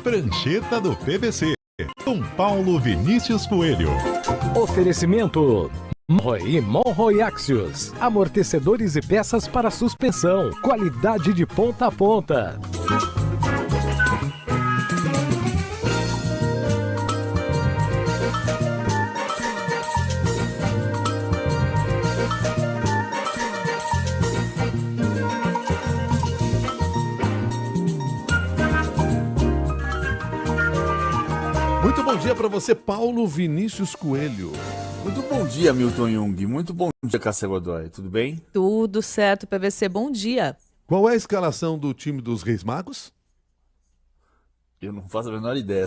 Prancheta do PVC, com Paulo Vinícius Coelho. Oferecimento Monroe e Monroe Axios, amortecedores e peças para suspensão, qualidade de ponta a ponta. Muito bom dia para você, Paulo Vinícius Coelho. Muito bom dia, Milton Jung. Muito bom dia, Cássia Godoy. Tudo bem? Tudo certo, PVC. Bom dia. Qual é a escalação do time dos Reis Magos? Eu não faço a menor ideia.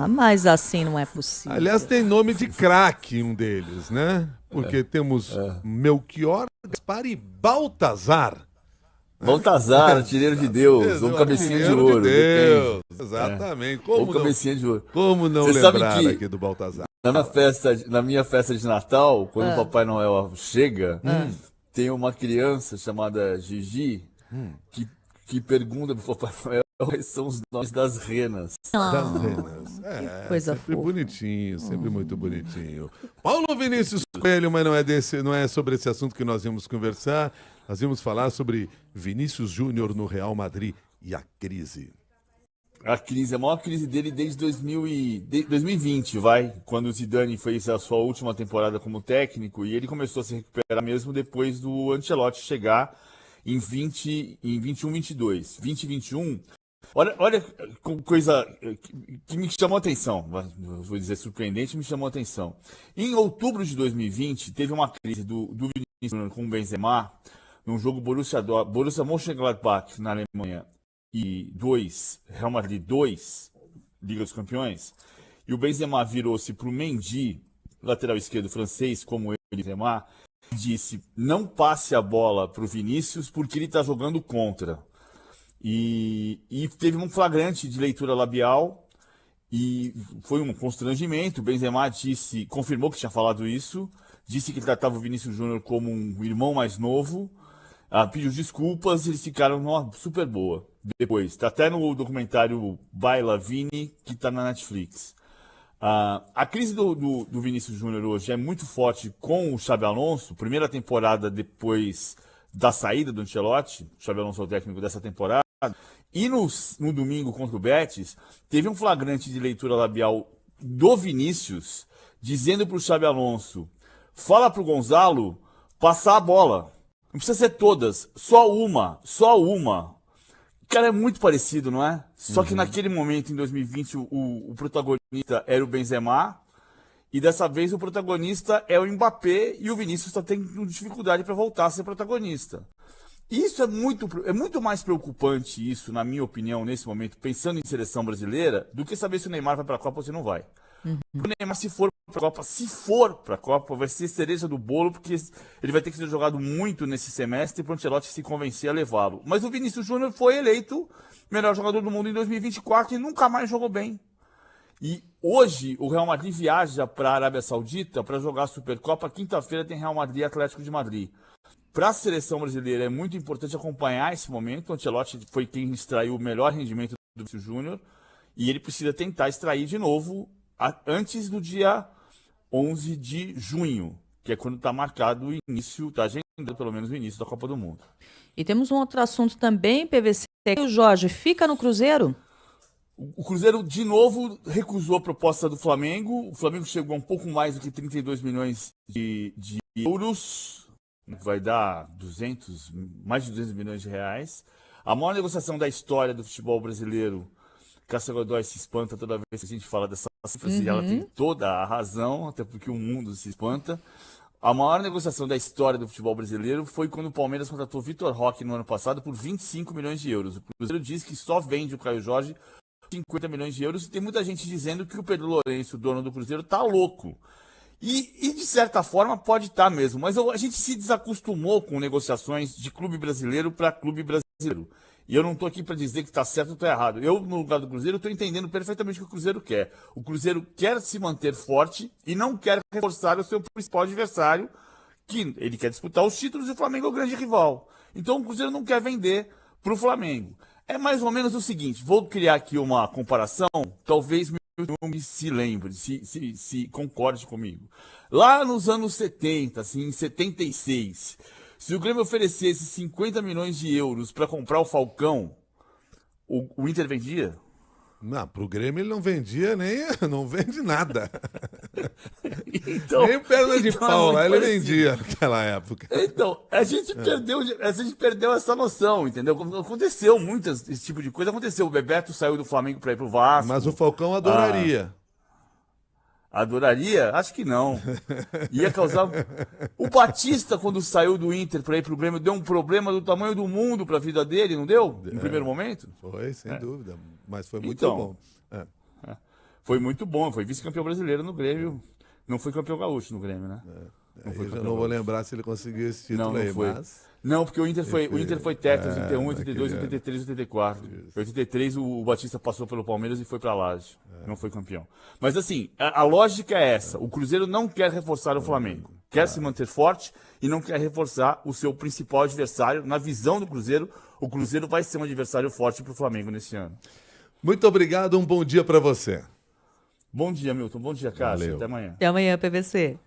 Mas assim não é possível. Aliás, tem nome de craque um deles, né? Porque temos Melchior, Gaspar e Baltazar. Baltazar, artilheiro de Deus, ou cabecinha de ouro. Deus. Exatamente. Ou cabecinha de ouro. Como não Você sabe lembrar que aqui do Baltazar? Na minha festa de Natal, quando o Papai Noel chega, tem uma criança chamada Gigi que pergunta pro Papai Noel quais são os nomes das renas. Das renas. Coisa sempre fofa. bonitinho, sempre muito bonitinho. Paulo Vinícius Coelho, mas não é sobre esse assunto que nós vamos conversar. Nós vamos falar sobre Vinícius Júnior no Real Madrid e a crise. A crise, a maior crise dele desde 2020, quando o Zidane fez a sua última temporada como técnico e ele começou a se recuperar mesmo depois do Ancelotti chegar em 21, 22. 20 e 21, olha coisa que me chamou a atenção, vou dizer surpreendente, me chamou a atenção. Em outubro de 2020, teve uma crise do Vinícius Júnior com o Benzema, num jogo Borussia Mönchengladbach na Alemanha e Real Madrid 2, Liga dos Campeões, e o Benzema virou-se para o Mendy, lateral esquerdo francês, como ele, Benzema, e disse, não passe a bola para o Vinícius porque ele está jogando contra. E teve um flagrante de leitura labial e foi um constrangimento. O Benzema confirmou que tinha falado isso, disse que tratava o Vinícius Júnior como um irmão mais novo, pediu desculpas e eles ficaram numa super boa. Depois, está até no documentário Baila Vini, que está na Netflix. A crise do Vinícius Júnior hoje é muito forte com o Xabi Alonso, primeira temporada depois da saída do Ancelotti, o Xabi Alonso é o técnico dessa temporada, e no domingo contra o Betis, teve um flagrante de leitura labial do Vinícius, dizendo para o Xabi Alonso, fala para o Gonzalo passar a bola. Não precisa ser todas, só uma. Cara, é muito parecido, não é? Só que naquele momento, em 2020, o protagonista era o Benzema, e dessa vez o protagonista é o Mbappé, e o Vinícius está tendo dificuldade para voltar a ser protagonista. E isso é muito mais preocupante, isso, na minha opinião, nesse momento, pensando em seleção brasileira, do que saber se o Neymar vai para a Copa ou se não vai. O Neymar, se for para a Copa, vai ser cereja do bolo, porque ele vai ter que ser jogado muito nesse semestre para o Ancelotti se convencer a levá-lo. Mas o Vinícius Júnior foi eleito melhor jogador do mundo em 2024 e nunca mais jogou bem. E hoje o Real Madrid viaja para a Arábia Saudita para jogar a Supercopa. Quinta-feira tem Real Madrid e Atlético de Madrid. Para a seleção brasileira é muito importante acompanhar esse momento. O Ancelotti foi quem extraiu o melhor rendimento do Vinícius Júnior e ele precisa tentar extrair de novo antes do dia 11 de junho, que é quando está marcado o início, está agendado pelo menos o início da Copa do Mundo. E temos um outro assunto também, PVC. O Jorge fica no Cruzeiro? O Cruzeiro, de novo, recusou a proposta do Flamengo. O Flamengo chegou a um pouco mais do que 32 milhões de euros. Vai dar mais de 200 milhões de reais. A maior negociação da história do futebol brasileiro. Cássia Godoy se espanta toda vez que a gente fala dessas cifras e ela tem toda a razão, até porque o mundo se espanta. A maior negociação da história do futebol brasileiro foi quando o Palmeiras contratou Vitor Roque no ano passado por 25 milhões de euros. O Cruzeiro diz que só vende o Caio Jorge por 50 milhões de euros e tem muita gente dizendo que o Pedro Lourenço, dono do Cruzeiro, tá louco. E de certa forma pode estar mesmo, mas a gente se desacostumou com negociações de clube brasileiro para clube brasileiro. E eu não estou aqui para dizer que está certo ou está errado. Eu, no lugar do Cruzeiro, estou entendendo perfeitamente o que o Cruzeiro quer. O Cruzeiro quer se manter forte e não quer reforçar o seu principal adversário, que ele quer disputar os títulos e o Flamengo é o grande rival. Então o Cruzeiro não quer vender para o Flamengo. É mais ou menos o seguinte, vou criar aqui uma comparação, talvez Milton se lembre, se concorde comigo. Lá nos anos 70, assim, em 76, se o Grêmio oferecesse 50 milhões de euros para comprar o Falcão, o Inter vendia? Não, pro Grêmio ele não vendia não vende nada. Então, Nem perna de então é pau muito lá ele parecido. vendia naquela época. Então, a gente perdeu essa noção, entendeu? Aconteceu esse tipo de coisa, aconteceu. O Bebeto saiu do Flamengo para ir pro Vasco. Mas o Falcão adoraria. Adoraria? Acho que não. Ia causar. O Batista, quando saiu do Inter para ir pro Grêmio, deu um problema do tamanho do mundo para a vida dele, não deu? Em primeiro momento? Foi, sem dúvida. Mas foi muito Então, bom. É. Foi muito bom, foi vice-campeão brasileiro no Grêmio. Não foi campeão gaúcho no Grêmio, né? Aí eu já não vou lembrar se ele conseguiu esse título Não aí, foi. mas... Não, porque o Inter foi tetra, 81, naquele 82, ano. 83, 84. Em 83 o Batista passou pelo Palmeiras e foi pra Laje. Não foi campeão. Mas assim, a lógica é essa. O Cruzeiro não quer reforçar o Flamengo. Quer se manter forte e não quer reforçar o seu principal adversário. Na visão do Cruzeiro, o Cruzeiro vai ser um adversário forte pro Flamengo nesse ano. Muito obrigado, um bom dia para você. Bom dia, Milton. Bom dia, Cássio. Valeu. Até amanhã. Até amanhã, PVC.